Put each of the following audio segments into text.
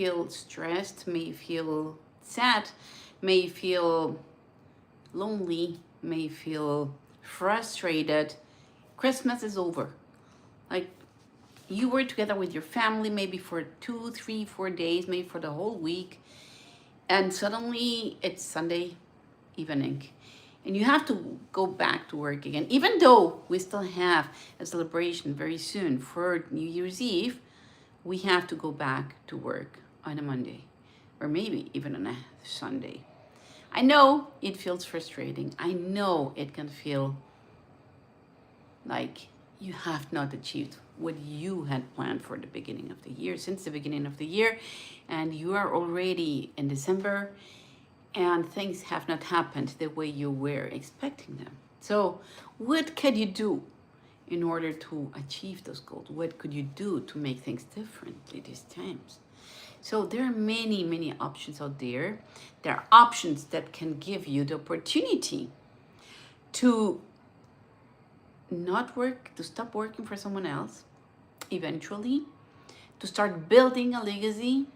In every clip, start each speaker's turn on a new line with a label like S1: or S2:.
S1: feel stressed, may feel sad, may feel lonely, may feel frustrated. Christmas is over. Like, you were together with your family maybe for 2, 3, 4 days, maybe for the whole week, and suddenly it's Sunday evening and you have to go back to work again. Even though we still have a celebration very soon for New Year's Eve, we have to go back to work on a Monday or maybe even on a Sunday. I know it feels frustrating. I know it can feel like you have not achieved what you had planned for the beginning of the year, since the beginning of the year, and you are already in December and things have not happened the way you were expecting them. So what could you do in order to achieve those goals? What could you do to make things differently these times? So there are many, many options out there. There are options that can give you the opportunity to not work, to stop working for someone else, eventually, to start building a legacy,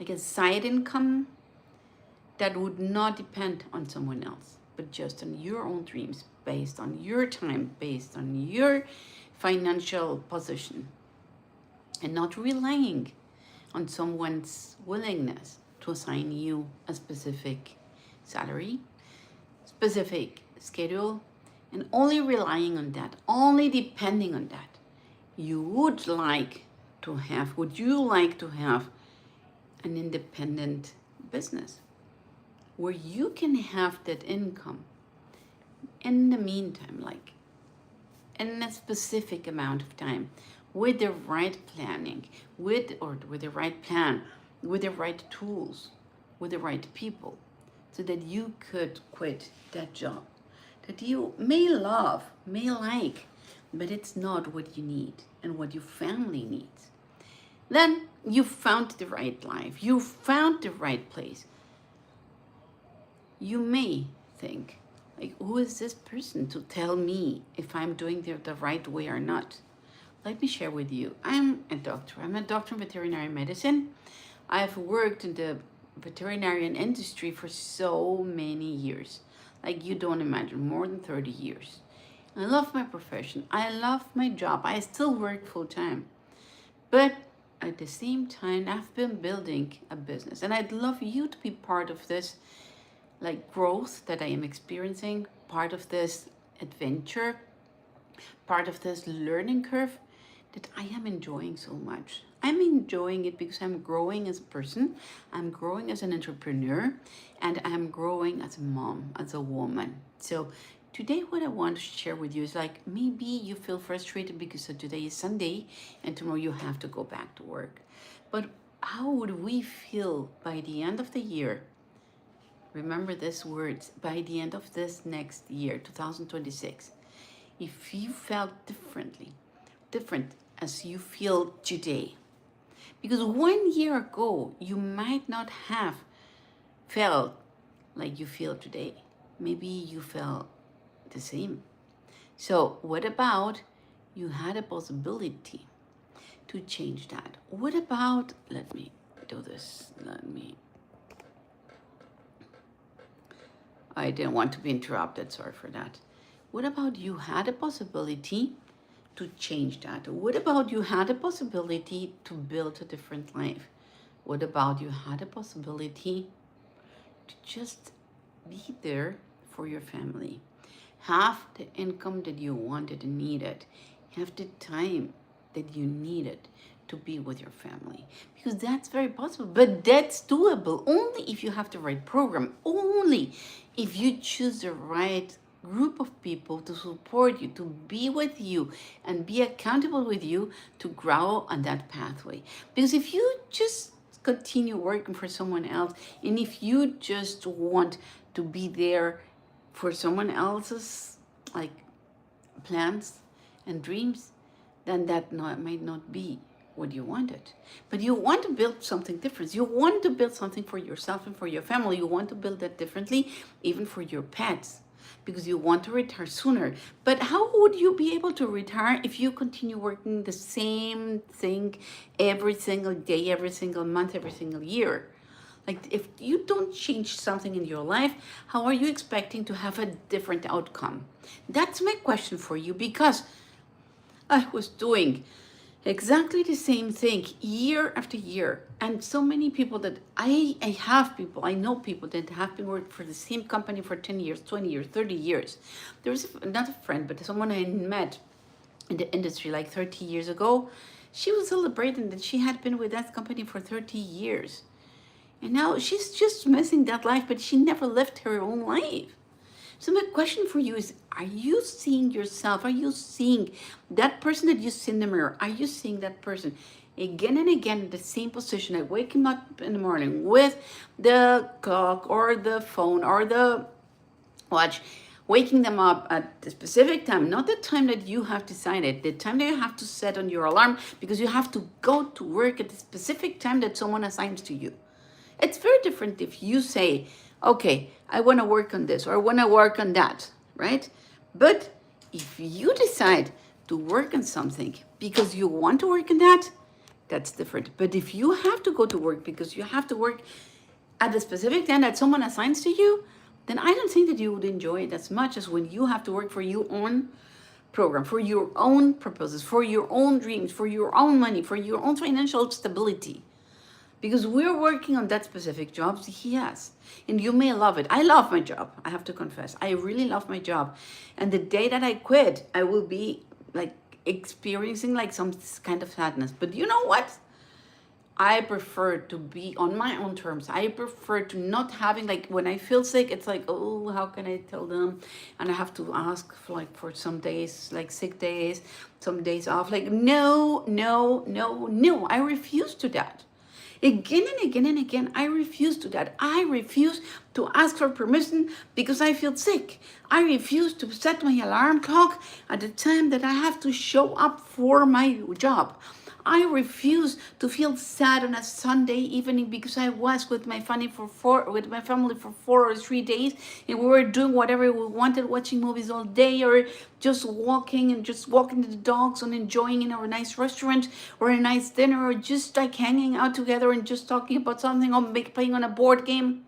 S1: like a side income that would not depend on someone else, but just on your own dreams, based on your time, based on your financial position, and not relying on someone's willingness to assign you a specific salary, specific schedule, and only relying on that, only depending on that. Would you like to have an independent business where you can have that income in the meantime, like in a specific amount of time, with the right planning, with the right plan, with the right tools, with the right people, so that you could quit that job that you may love, may like, but it's not what you need and what your family needs. Then you found the right life, you found the right place. You may think, like, who is this person to tell me if I'm doing the right way or not? Let me share with you. I'm a doctor. I'm a doctor in veterinary medicine. I've worked in the veterinarian industry for so many years. Like, you don't imagine, more than 30 years. I love my profession. I love my job. I still work full time. But at the same time, I've been building a business. And I'd love you to be part of this, like, growth that I am experiencing, part of this adventure, part of this learning curve that I am enjoying so much. I'm enjoying it because I'm growing as a person, I'm growing as an entrepreneur, and I'm growing as a mom, as a woman. So today what I want to share with you is, like, maybe you feel frustrated because today is Sunday and tomorrow you have to go back to work. But how would we feel by the end of the year? Remember these words, by the end of this next year, 2026, if you felt different as you feel today. Because 1 year ago, you might not have felt like you feel today. Maybe you felt the same. So what about you had a possibility to change that? What about, let me do this, I didn't want to be interrupted, sorry for that. What about you had a possibility to change that? What about you had a possibility to build a different life? What about you had a possibility to just be there for your family? Have the income that you wanted and needed. Have the time that you needed to be with your family. Because that's very possible, but that's doable only if you have the right program, only if you choose the right group of people to support you, to be with you and be accountable with you to grow on that pathway. Because if you just continue working for someone else, and if you just want to be there for someone else's, like, plans and dreams, then that might not be what you wanted. But you want to build something different. You want to build something for yourself and for your family. You want to build that differently, even for your pets. because you want to retire sooner. But how would you be able to retire if you continue working the same thing every single day, every single month, every single year? Like, if you don't change something in your life, how are you expecting to have a different outcome? That's my question for you, because I was doing exactly the same thing year after year. And so many people that I know people that have been working for the same company for 10 years, 20 years, 30 years. There was not a friend, but someone I met in the industry like 30 years ago. She was celebrating that she had been with that company for 30 years. And now she's just missing that life, but she never lived her own life. So my question for you is, are you seeing yourself? Are you seeing that person that you see in the mirror? Are you seeing that person again and again in the same position? Like waking up in the morning with the clock or the phone or the watch, waking them up at the specific time, not the time that you have decided, the time that you have to set on your alarm because you have to go to work at the specific time that someone assigns to you. It's very different if you say, okay, I want to work on this or I want to work on that, right? But if you decide to work on something because you want to work on that, that's different. But if you have to go to work because you have to work at the specific time that someone assigns to you, then I don't think that you would enjoy it as much as when you have to work for your own program, for your own purposes, for your own dreams, for your own money, for your own financial stability. Because we're working on that specific job, yes. And you may love it. I love my job, I have to confess. I really love my job. And the day that I quit, I will be like experiencing like some kind of sadness. But you know what? I prefer to be on my own terms. I prefer to not having like when I feel sick, it's like, oh, how can I tell them? And I have to ask for some days, like sick days, some days off. Like, no, no, no, no. I refuse to that. Again and again and again, I refuse to that. I refuse to ask for permission because I feel sick. I refuse to set my alarm clock at the time that I have to show up for my job. I refuse to feel sad on a Sunday evening because I was with my family for 4 or 3 days and we were doing whatever we wanted, watching movies all day or just walking the dogs and enjoying in a nice restaurant or a nice dinner or just like hanging out together and just talking about something or playing on a board game.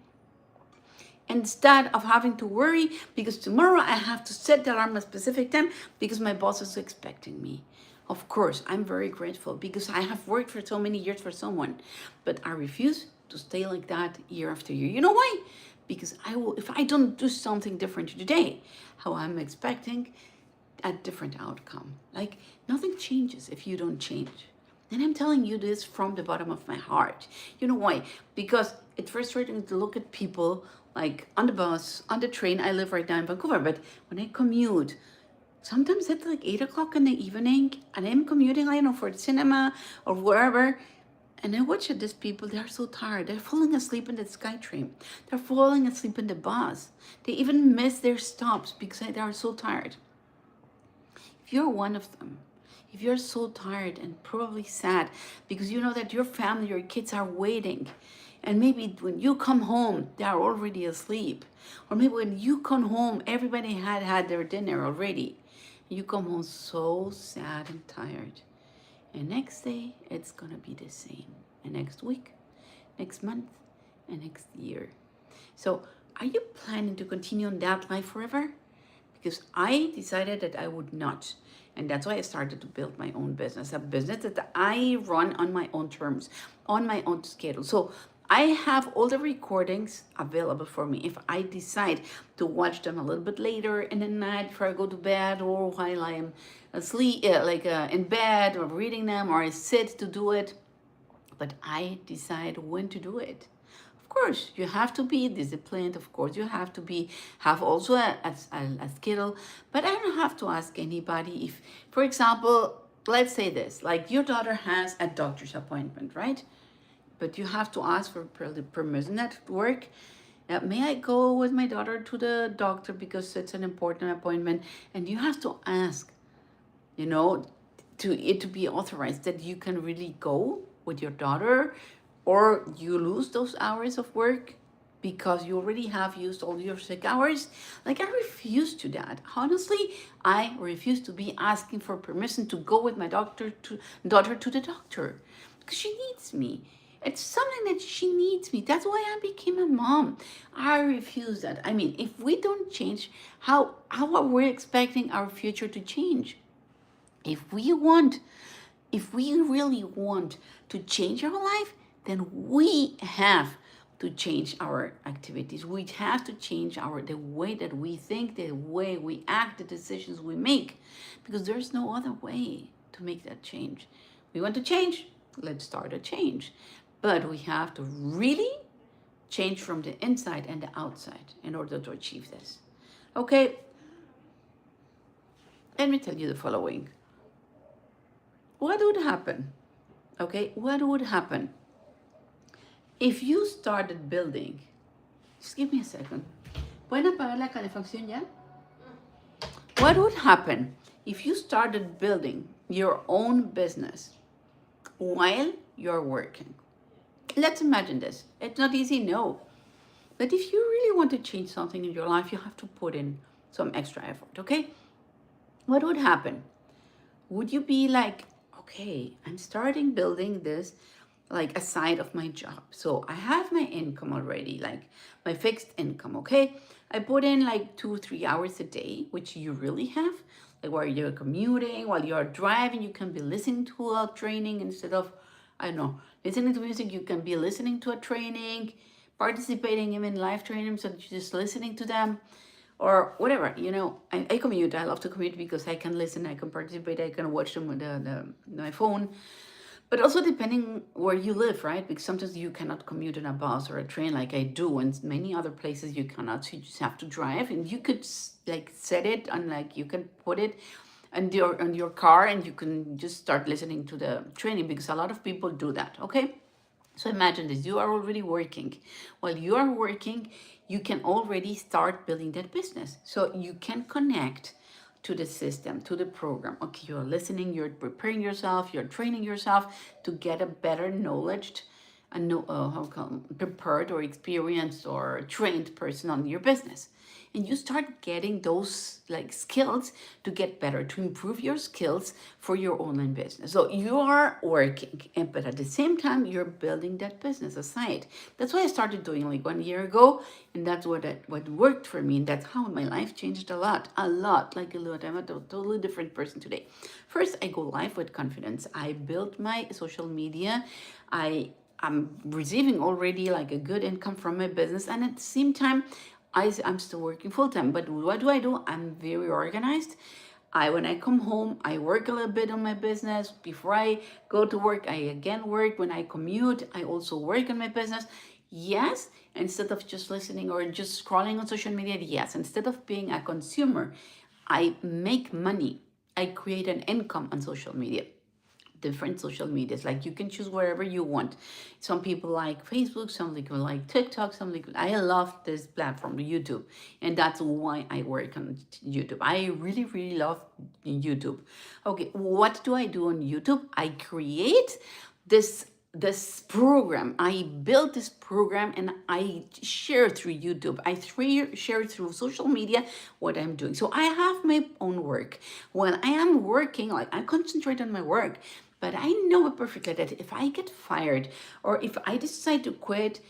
S1: Instead of having to worry because tomorrow I have to set the alarm at a specific time because my boss is expecting me. Of course, I'm very grateful because I have worked for so many years for someone, but I refuse to stay like that year after year. You know why? Because if I don't do something different today, how I'm expecting a different outcome. Like nothing changes if you don't change. And I'm telling you this from the bottom of my heart. You know why? Because it's frustrating to look at people like on the bus, on the train. I live right now in Vancouver, but when I commute, sometimes it's like 8 o'clock in the evening and I'm commuting, I don't know, for the cinema or wherever. And I watch these people, they're so tired. They're falling asleep in the SkyTrain. They're falling asleep in the bus. They even miss their stops because they are so tired. If you're one of them, if you're so tired and probably sad because you know that your family, your kids are waiting, and maybe when you come home, they are already asleep. Or maybe when you come home, everybody had their dinner already. You come home so sad and tired. And next day, it's going to be the same. And next week, next month, and next year. So are you planning to continue on that life forever? Because I decided that I would not. And that's why I started to build my own business, a business that I run on my own terms, on my own schedule. So I have all the recordings available for me if I decide to watch them a little bit later in the night before I go to bed or while I am asleep, in bed or reading them, or I sit to do it. But I decide when to do it. Of course, you have to be disciplined. Of course, you have to have also a skill. But I don't have to ask anybody if, for example, let's say this, like your daughter has a doctor's appointment, right? But you have to ask for permission at work. May I go with my daughter to the doctor because it's an important appointment? And you have to ask, to it to be authorized that you can really go with your daughter, or you lose those hours of work. because you already have used all your sick hours. Like, I refuse to that. Honestly, I refuse to be asking for permission to go with my daughter to the doctor because she needs me. It's something that she needs me. That's why I became a mom. I refuse that. I mean, if we don't change, how are we expecting our future to change? If we want, if we really want to change our life, then we have to change our activities. We have to change the way that we think, the way we act, the decisions we make, because there's no other way to make that change. We want to change, let's start a change. But we have to really change from the inside and the outside in order to achieve this. Okay, let me tell you the following. What would happen? Okay, what would happen if you started building? Just give me a second. ¿Pueden apagar la calefacción ya? What would happen if you started building your own business while you're working? Let's imagine this. It's not easy, no. But if you really want to change something in your life, you have to put in some extra effort, okay? What would happen? Would you be like, okay, I'm starting building this like a side of my job. So I have my income already, like my fixed income, okay? I put in like 2-3 hours a day, which you really have. Like while you're commuting, while you're driving, you can be listening to a training instead of, I don't know, listening to music. You can be listening to a training, participating in live trainings, so you're just listening to them or whatever. I commute. I love to commute because I can listen, I can participate, I can watch them with my phone. But also depending where you live, right? Because sometimes you cannot commute in a bus or a train like I do, and many other places you cannot. So you just have to drive, and you could like set it and like you can put it on your car, and you can just start listening to the training because a lot of people do that. Okay. So imagine this, you are already working. While you are working, you can already start building that business. So you can connect to the system, to the program. Okay, you're listening, you're preparing yourself, you're training yourself to get a better knowledge and prepared or experienced or trained person on your business. And you start getting those like skills to get better, to improve your skills for your online business. So you are working, but at the same time, you're building that business aside. That's what I started doing like 1 year ago. And that's what worked for me. And that's how my life changed a lot, like a lot. I'm a totally different person today. First, I go live with confidence. I built my social media. I'm receiving already like a good income from my business. And at the same time, I'm still working full time. But what do? I'm very organized. When I come home, I work a little bit on my business. Before I go to work, I again work. When I commute, I also work on my business. Yes, instead of just listening or just scrolling on social media, yes, instead of being a consumer, I make money. I create an income on social media. Different social medias, like you can choose wherever you want. Some people like Facebook, some people like TikTok, some like, I love this platform, YouTube, and that's why I work on YouTube. I really love YouTube. Okay, what do I do on YouTube? I create this program. I built this program and I share through YouTube. I share through social media what I'm doing. So I have my own work. When I am working, like I concentrate on my work, but I know perfectly that if I get fired or if I decide to quit,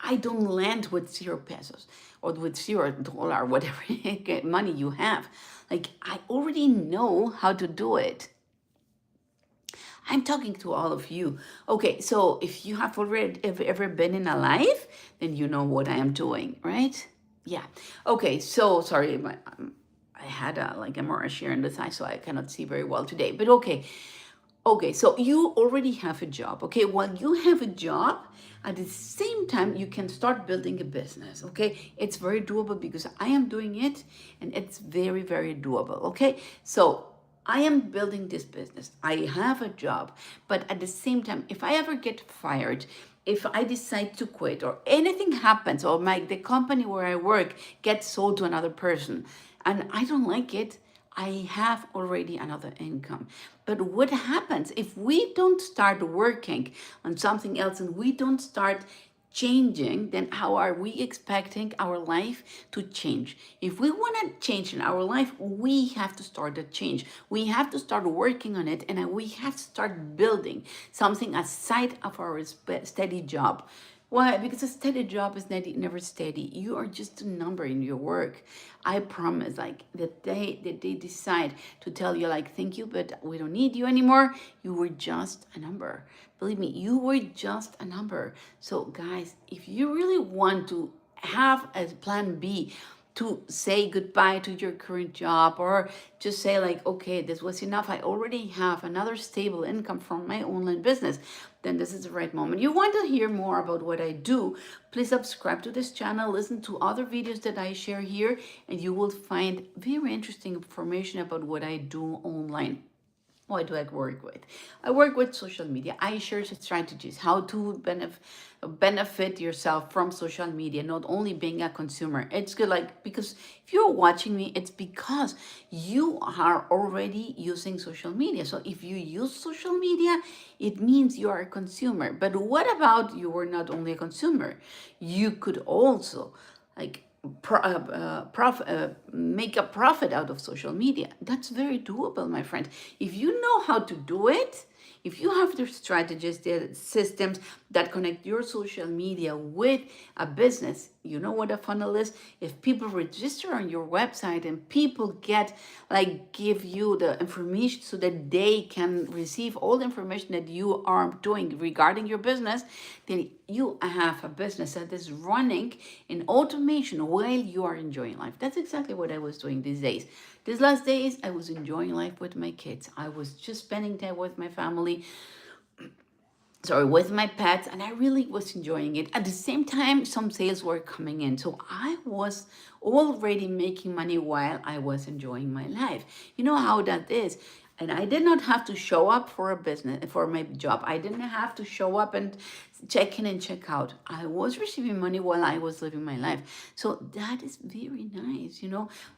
S1: I don't land with 0 pesos or with $0, whatever money you have. Like I already know how to do it. I'm talking to all of you. Okay, so if you have already ever been in a life, then you know what I am doing, right? Yeah. Okay, so sorry, I had a mirage here on the side, so I cannot see very well today. But okay. Okay, so you already have a job. Okay, while you have a job, at the same time, you can start building a business. Okay, it's very doable because I am doing it and it's very doable. Okay, so I am building this business. I have a job, but at the same time, if I ever get fired, if I decide to quit or anything happens or the company where I work gets sold to another person and I don't like it, I have already another income. But what happens if we don't start working on something else and we don't start changing, then how are we expecting our life to change? If we want to change in our life, we have to start the change. We have to start working on it, and we have to start building something aside of our steady job. Why? Because a steady job is never steady. You are just a number in your work. I promise, like that they decide to tell you, like, thank you, but we don't need you anymore. You were just a number. Believe me, you were just a number. So guys, if you really want to have a plan B, to say goodbye to your current job, or just say like, okay, this was enough, I already have another stable income from my online business, then this is the right moment. You want to hear more about what I do, please subscribe to this channel, listen to other videos that I share here, and you will find very interesting information about what I do online. What do I work with? I work with social media. I share strategies, how to benefit yourself from social media, not only being a consumer. It's good, like, because if you're watching me, it's because you are already using social media. So if you use social media, it means you are a consumer. But what about you were not only a consumer? You could also, like, make a profit out of social media. That's very doable, my friend. If you know how to do it, if you have the strategies, the systems that connect your social media with a business, you know what a funnel is? If people register on your website and people give you the information so that they can receive all the information that you are doing regarding your business, then you have a business that is running in automation while you are enjoying life. That's exactly what I was doing these days. These last days, I was enjoying life with my kids. I was just spending time with my family, with my pets, and I really was enjoying it. At the same time, some sales were coming in, so I was already making money while I was enjoying my life. You know how that is. And I did not have to show up for a business, for my job. I didn't have to show up and check in and check out. I was receiving money while I was living my life. So that is very nice,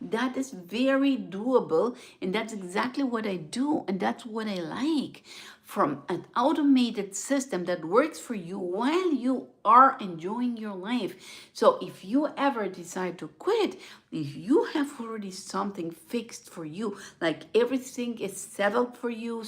S1: that is very doable. And that's exactly what I do. And that's what I like, from an automated system that works for you while you are enjoying your life. So if you ever decide to quit, if you have already something fixed for you, like everything is set up for you,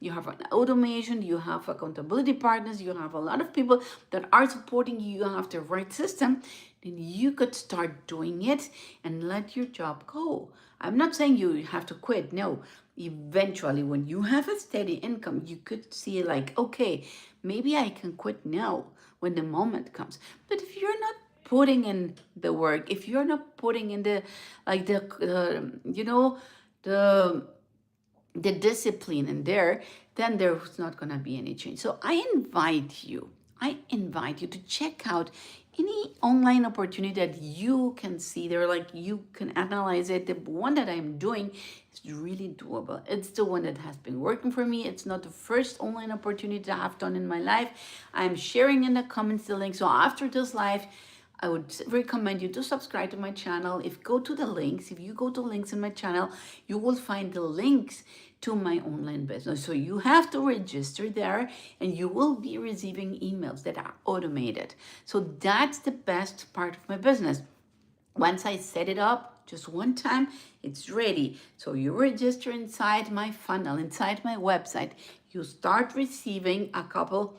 S1: you have an automation, you have accountability partners, you have a lot of people that are supporting you, you have the right system, then you could start doing it and let your job go. I'm not saying you have to quit, no. Eventually, when you have a steady income, you could see like, okay, maybe I can quit now when the moment comes. But if you're not putting in the work, if you're not putting in the the discipline in there, then there's not going to be any change. So I invite you to check out any online opportunity that you can see there, like you can analyze it. The one that I'm doing is really doable. It's the one that has been working for me. It's not the first online opportunity that I've done in my life. I'm sharing in the comments the link. So after this live, I would recommend you to subscribe to my channel. If you go to the links in my channel, you will find the links to my online business. So you have to register there and you will be receiving emails that are automated. So that's the best part of my business. Once I set it up, just one time, it's ready. So you register inside my funnel, inside my website. You start receiving a couple,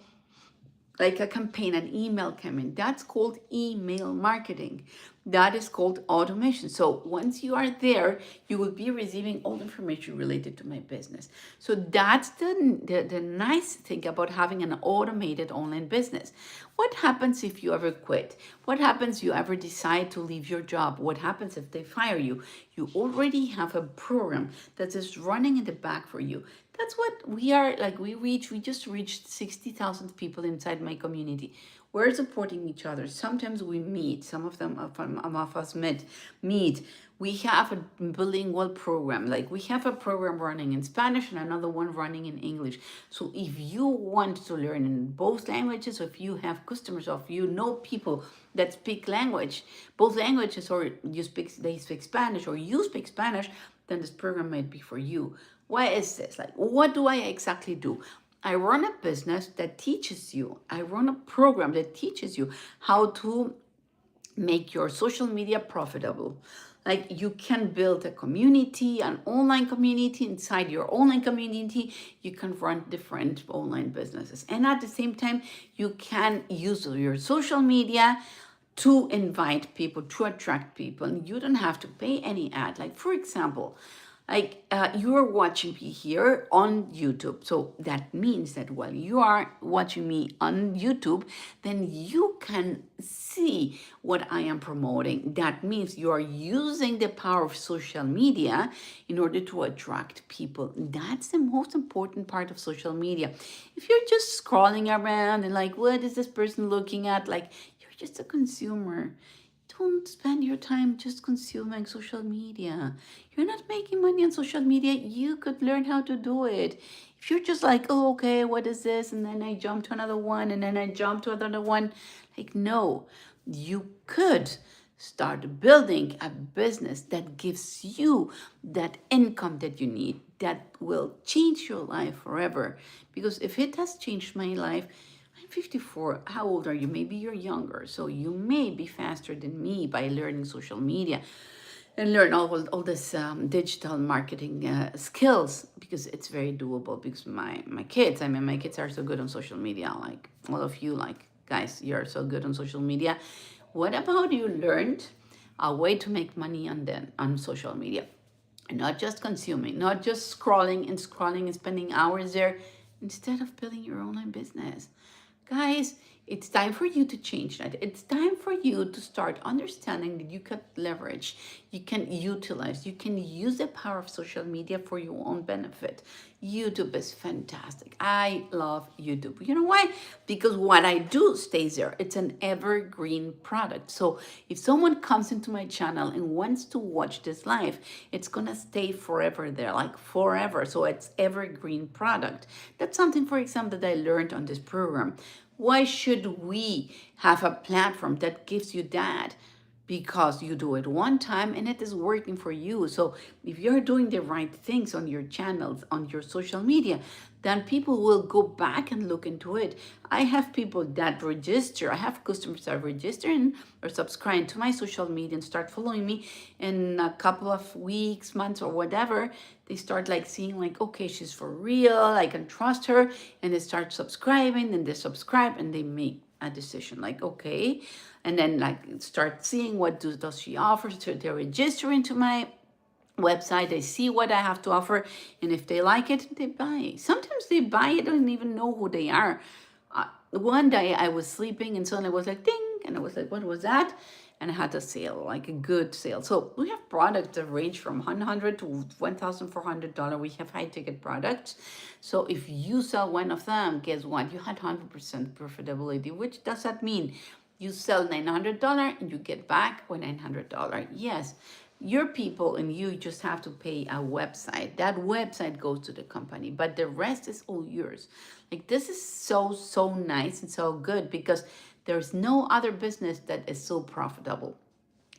S1: like a campaign, an email coming. That's called email marketing. That is called automation. So once you are there, you will be receiving all the information related to my business. So that's the nice thing about having an automated online business. What happens if you ever quit? What happens if you ever decide to leave your job? What happens if they fire you? You already have a program that is running in the back for you. That's what we are, like we just reached 60,000 people inside my community. We're supporting each other. Sometimes we meet, some of us meet. We have a bilingual program. Like we have a program running in Spanish and another one running in English. So if you want to learn in both languages, or if you have customers, or if you know people that speak both languages, or they speak Spanish or you speak Spanish, then this program might be for you. Why is this? Like, what do I exactly do? I run a business that teaches you, I run a program that teaches you how to make your social media profitable. Like you can build a community, an online community. Inside your online community, you can run different online businesses. And at the same time, you can use your social media to invite people, to attract people. And you don't have to pay any ad. Like, for example, you are watching me here on YouTube. So that means that while you are watching me on YouTube, then you can see what I am promoting. That means you are using the power of social media in order to attract people. That's the most important part of social media. If you're just scrolling around and like, what is this person looking at? Like, you're just a consumer. Don't spend your time just consuming social media. You're not making money on social media. You could learn how to do it. If you're just like, oh, okay, what is this? And then I jump to another one, and then I jump to another one. Like, no, you could start building a business that gives you that income that you need, that will change your life forever. Because if it has changed my life, 54. How old are you? Maybe you're younger. So you may be faster than me by learning social media and learn all this digital marketing skills, because it's very doable. Because my kids, I mean, my kids are so good on social media. Like all of you, like guys, you're so good on social media. What about you learned a way to make money on social media? And not just consuming, not just scrolling and spending hours there, instead of building your online business. Guys, it's time for you to change that. It's time for you to start understanding that you can leverage, you can utilize, you can use the power of social media for your own benefit. YouTube is fantastic. I love YouTube. You know why? Because what I do stays there. It's an evergreen product. So if someone comes into my channel and wants to watch this live, it's gonna stay forever there, like forever. So it's evergreen product. That's something, for example, that I learned on this program. Why should we have a platform that gives you that? Because you do it one time and it is working for you. So if you're doing the right things on your channels, on your social media, then people will go back and look into it. I have people that register, I have customers that register and or subscribe to my social media and start following me in a couple of weeks, months, or whatever. They start like seeing like, okay, she's for real, I can trust her, and they start subscribing, and they subscribe and they make a decision like, okay, and then like start seeing what does she offer. So they register into my website, they see what I have to offer, and if they like it, they buy. Sometimes they buy it, don't even know who they are. One day I was sleeping and suddenly it was like ding, and I was like, what was that? And I had a sale, like a good sale. So we have products that range from $100 to $1,400. We have high ticket products. So if you sell one of them, guess what? You had 100% profitability. Which does that mean? You sell $900 and you get back with $900. Yes, your people and you just have to pay a website. That website goes to the company, but the rest is all yours. Like this is so nice and so good, because there's no other business that is so profitable.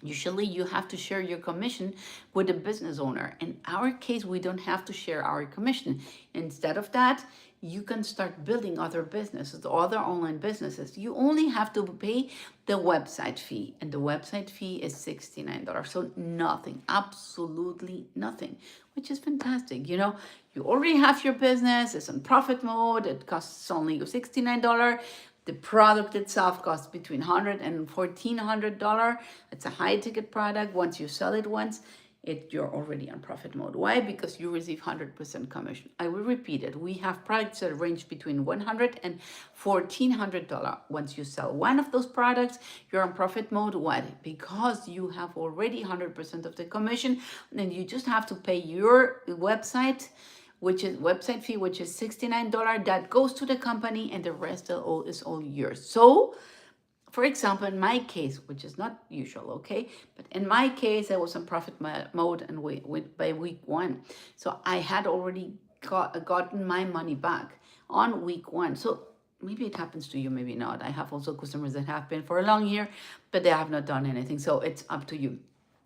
S1: Usually you have to share your commission with the business owner. In our case, we don't have to share our commission. Instead of that, you can start building other businesses, other online businesses. You only have to pay the website fee, and the website fee is $69. So nothing, absolutely nothing, which is fantastic. You know, you already have your business, it's in profit mode, it costs only you $69. The product itself costs between $100 and $1,400. It's a high ticket product. Once you sell it once, you're already on profit mode. Why? Because you receive 100% commission. I will repeat it. We have products that range between $100 and $1,400. Once you sell one of those products, you're on profit mode. Why? Because you have already 100% of the commission, and you just have to pay your website, which is website fee, which is $69. That goes to the company, and the rest is all yours. So, for example, in my case, which is not usual, okay, but in my case, I was in profit mode and by week 1. So I had already gotten my money back on week 1. So maybe it happens to you, maybe not. I have also customers that have been for a long year, but they have not done anything. So it's up to you.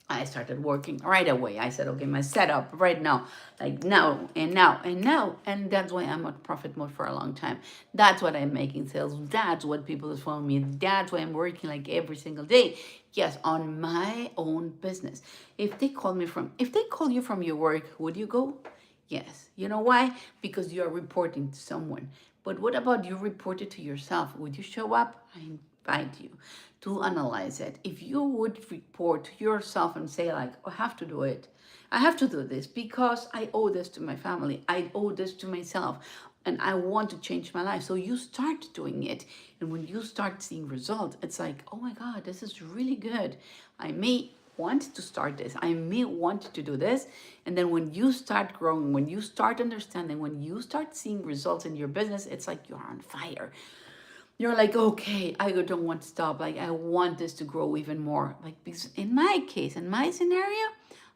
S1: I started working right away. I said, okay, my setup right now, like now and now and now. And that's why I'm at profit mode for a long time. That's what I'm making sales. That's what people is following me. That's why I'm working like every single day. Yes, on my own business. If they call you from your work, would you go? Yes. You know why? Because you are reporting to someone. But what about you report it to yourself? Would you show up? I invite you to analyze it. If you would report to yourself and say like, "Oh, I have to do it. I have to do this because I owe this to my family. I owe this to myself. And I want to change my life." So you start doing it. And when you start seeing results, it's like, oh my God, this is really good. I may want to start this. I may want to do this. And then when you start growing, when you start understanding, when you start seeing results in your business, it's like you're on fire. You're like, okay, I don't want to stop. Like, I want this to grow even more. Like, because in my case, in my scenario,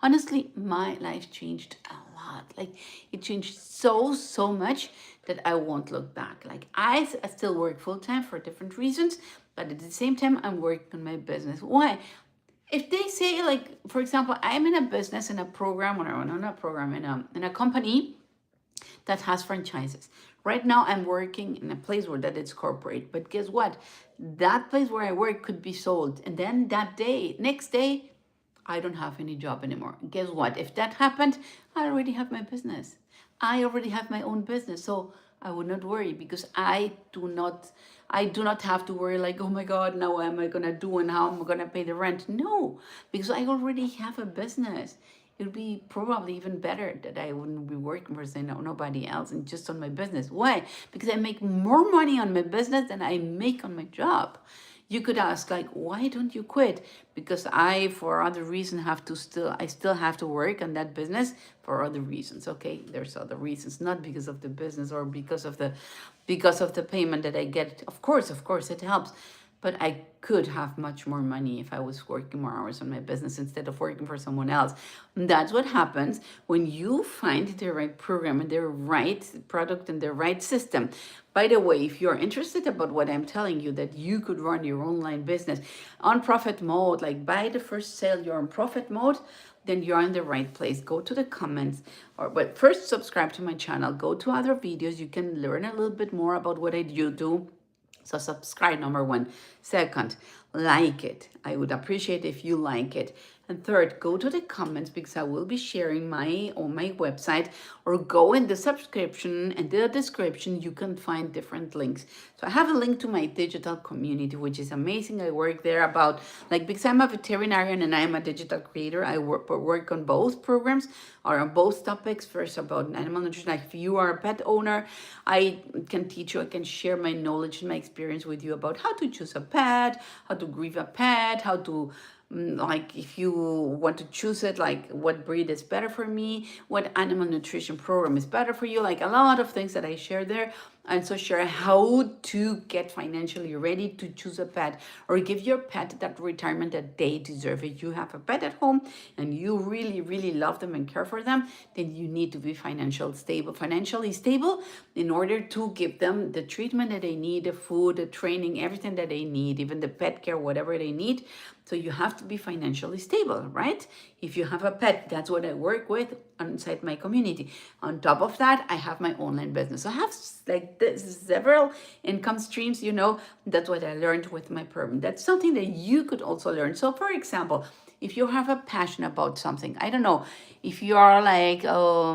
S1: honestly, my life changed a lot. Like, it changed so much that I won't look back. Like, I still work full time for different reasons, but at the same time, I'm working on my business. Why? If they say, like, for example, I'm in a business, in a program, or not a program, in a company that has franchises. Right now, I'm working in a place where that it's corporate. But guess what? That place where I work could be sold. And then that day, next day, I don't have any job anymore. Guess what? If that happened, I already have my business. I already have my own business. So I would not worry because I do not have to worry like, oh my God, now what am I gonna do and how am I gonna pay the rent? No, because I already have a business. It would be probably even better that I wouldn't be working for say nobody else and just on my business. Why? Because I make more money on my business than I make on my job. You could ask like, why don't you quit? Because I, for other reason, I still have to work on that business for other reasons. Okay, there's other reasons, not because of the business or because of the payment that I get. Of course, it helps. But I could have much more money if I was working more hours on my business instead of working for someone else. And that's what happens when you find the right program and the right product and the right system. By the way, if you're interested about what I'm telling you, that you could run your online business on profit mode, like by the first sale, you're on profit mode, then you're in the right place. Go to the comments, but first subscribe to my channel. Go to other videos. You can learn a little bit more about what I do. So subscribe, number one. Second, like it. I would appreciate if you like it. And third, go to the comments because I will be sharing on my website, or go in the subscription and the description. You can find different links. So I have a link to my digital community, which is amazing. I work there about because I'm a veterinarian and I'm a digital creator. I work on both programs or on both topics. First about animal nutrition. Like if you are a pet owner, I can teach you. I can share my knowledge and my experience with you about how to choose a pet, how to grieve a pet, how to if you want to choose it, like what breed is better for me, what animal nutrition program is better for you, like a lot of things that I share there. I also share how to get financially ready to choose a pet or give your pet that retirement that they deserve. If you have a pet at home and you really, really love them and care for them, then you need to be financially stable in order to give them the treatment that they need, the food, the training, everything that they need, even the pet care, whatever they need. So you have to be financially stable, right? If you have a pet, that's what I work with inside my community. On top of that, I have my online business. So I have several income streams, that's what I learned with my program. That's something that you could also learn. So for example, if you have a passion about something, I don't know, if you are like, I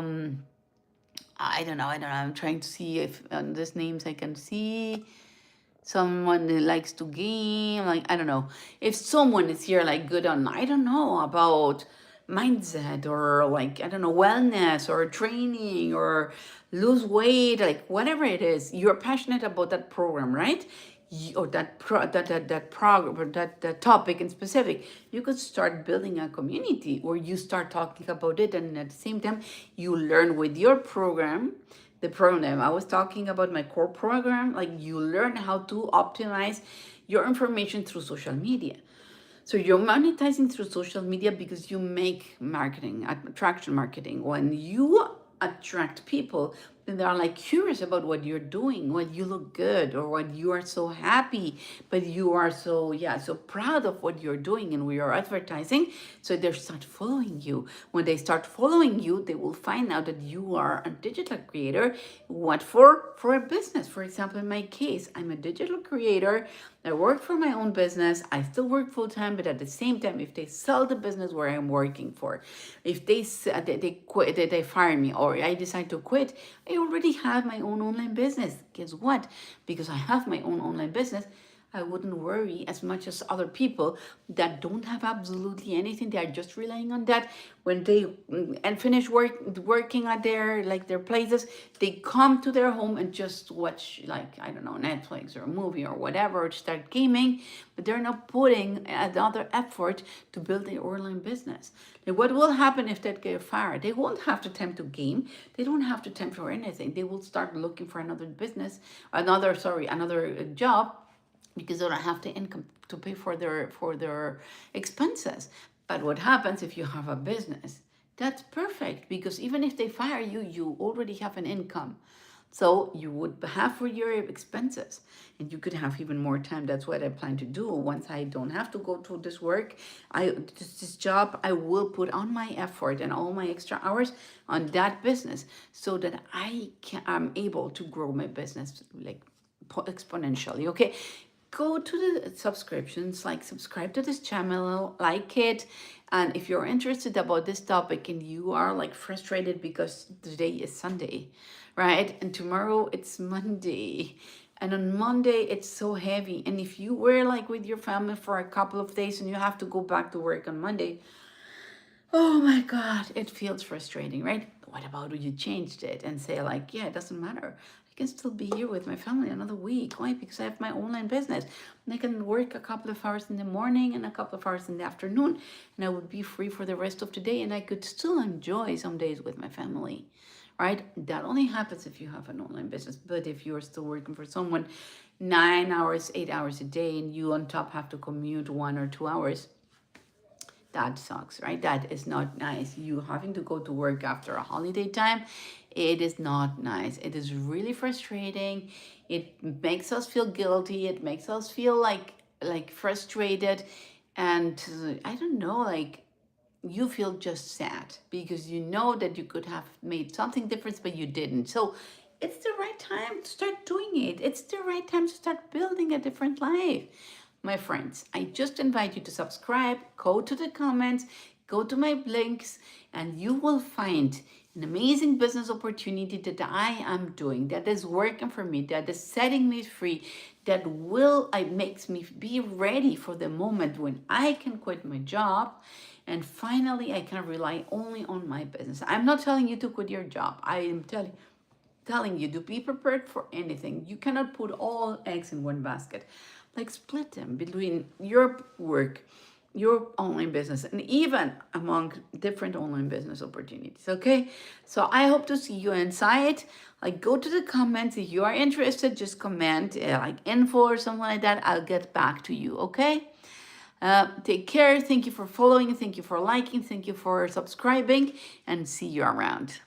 S1: don't know, I'm trying to see if on these names I can see someone that likes to game, like I don't know, if someone is here like good on, I don't know, about mindset or like I don't know, wellness or training or lose weight, like whatever it is, you're passionate about that program, right? Or that program or that topic in specific, you could start building a community where you start talking about it, and at the same time you learn with your program. The program I was talking about, my core program, like you learn how to optimize your information through social media. So you're monetizing through social media because you make marketing, attraction marketing. When you attract people, they are like curious about what you're doing, when you look good, or when you are so happy, but you are so, yeah, so proud of what you're doing, and we are advertising. So they start following you. When they start following you, they will find out that you are a digital creator. What for a business? For example, in my case, I'm a digital creator. I work for my own business. I still work full time, but at the same time, if they sell the business where I'm working for, if they quit, they fire me, or I decide to quit, I already have my own online business. Guess what? Because I have my own online business, I wouldn't worry as much as other people that don't have absolutely anything. They are just relying on that. When they and finish working at their places, they come to their home and just watch, like, I don't know, Netflix or a movie or whatever, or start gaming, but they're not putting another effort to build their online business. Like, what will happen if they get fired? They won't have to time to game. They don't have to time for anything. They will start looking for another business, another job, because they don't have the income to pay for their expenses. But what happens if you have a business? That's perfect, because even if they fire you, you already have an income. So you would have for your expenses, and you could have even more time. That's what I plan to do. Once I don't have to go to this work, this job, I will put on my effort and all my extra hours on that business, so that I'm able to grow my business like exponentially. Okay, go to the subscriptions, like subscribe to this channel, like it. And if you're interested about this topic and you are like frustrated because today is Sunday, right, and tomorrow it's Monday, and on Monday it's so heavy, and if you were like with your family for a couple of days and you have to go back to work on Monday, oh my God, it feels frustrating, right? What about when you changed it and say like, yeah, it doesn't matter. I can still be here with my family another week. Why? Because I have my online business. And I can work a couple of hours in the morning and a couple of hours in the afternoon, and I would be free for the rest of the day, and I could still enjoy some days with my family, right? That only happens if you have an online business. But if you're still working for someone 9 hours, 8 hours a day, and you on top have to commute 1 or 2 hours, that sucks, right? That is not nice. You having to go to work after a holiday time, it is not nice. It is really frustrating. It makes us feel guilty. It makes us feel like frustrated, and I don't know, like, you feel just sad because you know that you could have made something different, but you didn't. So it's the right time to start doing it. It's the right time to start building a different life. My friends, I just invite you to subscribe, go to the comments, go to my links, and you will find an amazing business opportunity that I am doing, that is working for me, that is setting me free, that makes me be ready for the moment when I can quit my job, and finally I can rely only on my business. I'm not telling you to quit your job. I am telling you to be prepared for anything. You cannot put all eggs in one basket. Like, split them between your work, your online business, and even among different online business opportunities. Okay, so I hope to see you inside. Like, go to the comments if you are interested. Just comment like info or something like that. I'll get back to you. Okay, take care. Thank you for following. Thank you for liking. Thank you for subscribing, and see you around.